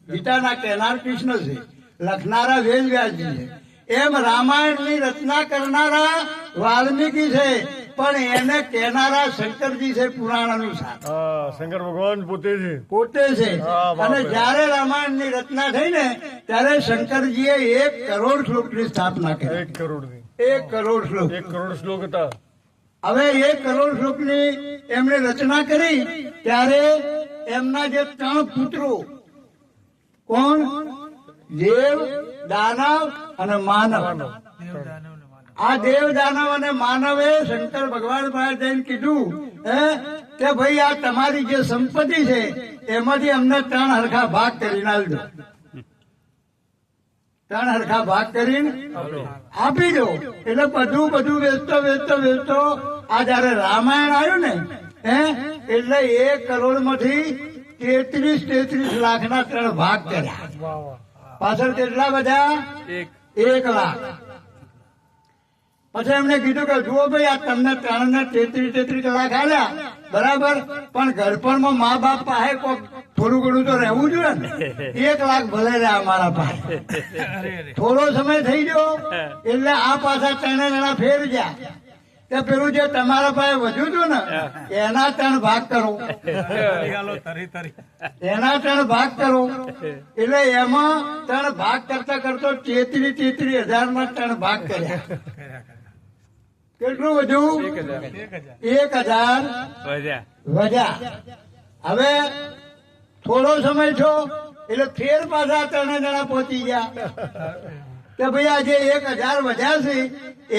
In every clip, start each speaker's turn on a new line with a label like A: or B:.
A: ગીતાના કહેનાર કૃષ્ણ છે, લખનારા વેદ વ્યાસજી છે. એમ રામાયણની રચના કરનારા વાલ્મીકી છે, પણ એને કહેનારા શંકરજી છે પુરાણ અનુસાર.
B: શંકર ભગવાન પોતે
A: છે. અને જયારે રામાયણની રચના થઈ ને ત્યારે શંકરજીએ 1 કરોડ શ્લોકની સ્થાપના કરી.
B: 1 કરોડ
A: 1 કરોડ શ્લોક.
B: 1 કરોડ શ્લોક હતા.
A: હવે 1 કરોડ શ્લોકની એમણે રચના કરી ત્યારે એમના જે 3 પુત્રો, કોણ? દેવ, દાનવ અને માનવ. આ દેવ, દાનવ અને માનવે શંકર ભગવાન પાસે જઈને કીધું કે ભાઈ આ તમારી જે સંપત્તિ છે એમાંથી અમને 3 હરખા ભાગ કરીને આપજો. 3 હરખા ભાગ કરીને આપી દો. એટલે બધું વેચતો આ જયારે રામાયણ આવ્યું ને એટલે 1 કરોડ માંથી 33 લાખના 3 ભાગ કર્યા. પાછળ કેટલા બધા? 1 લાખ. પછી એમને કીધું કે જુઓ ભાઈ આ તમને 3 ને 33 લાખ આલ્યા બરાબર, પણ ઘરપણમાં મા બાપ પાસે થોડું ઘણું તો રહેવું જોઈએ ને. 1 લાખ ભલે રહ્યા અમારા પાસે. થોડો સમય થઈ ગયો એટલે આ પાછા 3 જણા ફેર ગયા. કે પેલું જે તમારા પાસે વધ્યું હતું ને એના 3 ભાગ કરો, એના 3 ભાગ કરો. એટલે એમાં 3 ભાગ કરતા 33,000 માં 3 ભાગ કર્યા. કેટલું વધ્યું? 1,000 વધ્યા. હવે થોડો સમય છો એટલે ફેર પાછા 3 જણા પહોંચી ગયા કે ભાઈ આ જે 1,000 વધ્યા છે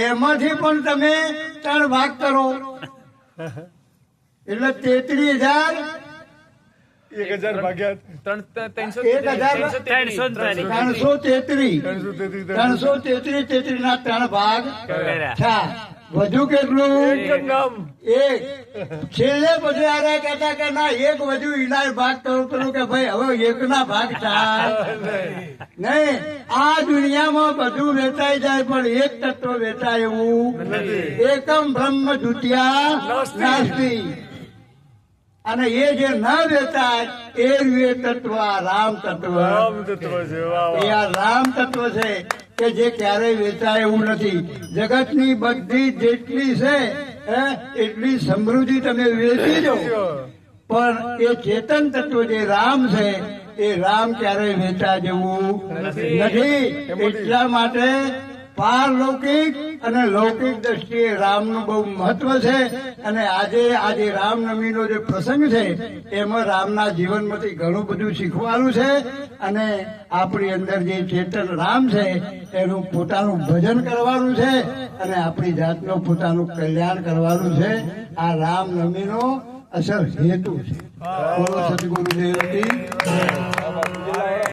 A: એમાંથી પણ તમે 3 ભાગ કરો. એટલે 33,000
B: 1,000 ભાગ્યા
A: 333 ના 3 ભાગ થયા. વધુ કેટલું? 1. છેલ્લે પછી આરે કહેતા કે ના 1 વધુ ઇલાજ ભાગ કરો પેલું કે ભાઈ હવે 1 ના ભાગ થાય નહીં. આ દુનિયામાં બધું વેચાઈ જાય પણ એક તત્વ વેચાય એવું એકમ બ્રહ્મ દ્વિતીયા નાસ્તિ. અને એ જે ન વેચાય એ તત્વ રામ તત્વ એ આ રામ તત્વ છે કે જે ક્યારેય વેચાય એવું નથી. જગતની બધી જેટલી છે એટલી સમૃદ્ધિ તમે વેચી દો પણ એ ચેતન તત્વ જે રામ છે એ રામ ક્યારેય વેચા જેવું નથી. એટલા માટે પારલૌકિક અને લૌકિક દ્રષ્ટિએ રામનું બહુ મહત્વ છે. અને આજે રામનવમીનો જે પ્રસંગ છે એમાં રામના જીવનમાંથી ઘણું બધું શીખવાનું છે. અને આપણી અંદર જે ચેતન રામ છે એનું પોતાનું ભજન કરવાનું છે અને આપણી જાતનું પોતાનું કલ્યાણ કરવાનું છે. આ રામનવમીનો અસર હેતુ છે. બોલો સદગુરુદેવની.